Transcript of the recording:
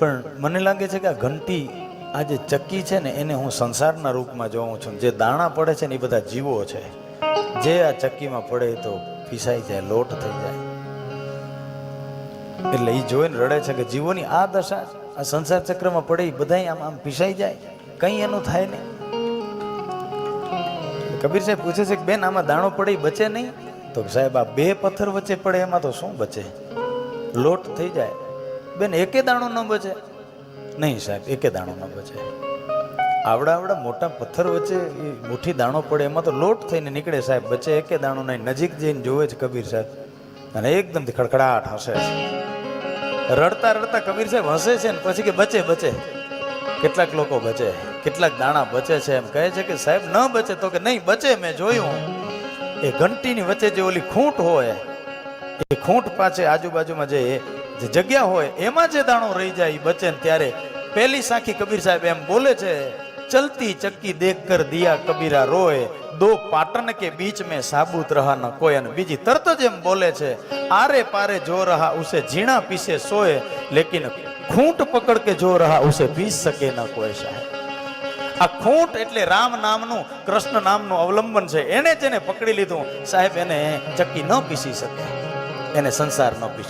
પણ મને લાગે છે કે આ ઘંટી, આ જે ચક્કી છે ને એને હું સંસારના રૂપમાં જોઉં છું. જે દાણા પડે છે ને એ બધા જીવો છે, જે આ ચક્કીમાં પડે તો પીસાઈ જાય, લોટ થઈ જાય. એટલે એ જોઈને રડે છે કે જીવોની આ દશા, આ સંસાર ચક્રમાં પડે એ બધા આમ આમ પીસાઈ જાય, કંઈ એનું થાય નહીં. કબીર સાહેબ પૂછે છે કે બેન આમાં દાણો પડે એ બચે નહીં? તો સાહેબ આ બે પથ્થર વચ્ચે પડે એમાં તો શું બચે, લોટ થઈ જાય. બેન એકે દાણો ન બચે? નહીં સાહેબ, એકે દાણો ન બચે. આવડા મોટા પથ્થર વચ્ચે એ મુઠ્ઠી દાણો પડે એમાં તો લોટ થઈને નીકળે સાહેબ, બચે એકે દાણો નહીં. નજીક જઈને જોવે છે કબીર સાહેબ અને એકદમ ખડખડાટ હસે છે. રડતા રડતા કબીર સાહેબ હસે છે ને પછી કે બચે બચે. કેટલાક લોકો બચે, કેટલાક દાણા બચે છે. એમ કહે છે કે સાહેબ ન બચે? તો કે નહીં બચે, મેં જોયું. એ ઘંટીની વચ્ચે જે ઓલી ખૂંટ હોય, એ ખૂંટ પાછે આજુબાજુમાં જે જગ્યા હોય એમાં જે દાણો રહી જાય એ બચે ને ત્યારે પહેલી સાખી કબીર સાહેબ એમ બોલે છે, ચલતી ચક્કી દેખ કર દિયા કબીરા રોય, દો પાટન કે બીચ में साबुत रहा न कोई. અને બીજી તરત જ એમ બોલે છે, આરે પારે જો रहा उसे झीणा पीसे सोए, लेकिन खूंट पकड़ के जो रहा उसे पीस सके न कोई. साહેબ આ ખૂંટ એટલે રામ નામનું, કૃષ્ણ નામનું અવલંબન છે. એને જેને પકડી લીધું સાહેબ એને ચક્કી ન પીસી શકે, એને સંસાર ન પીસી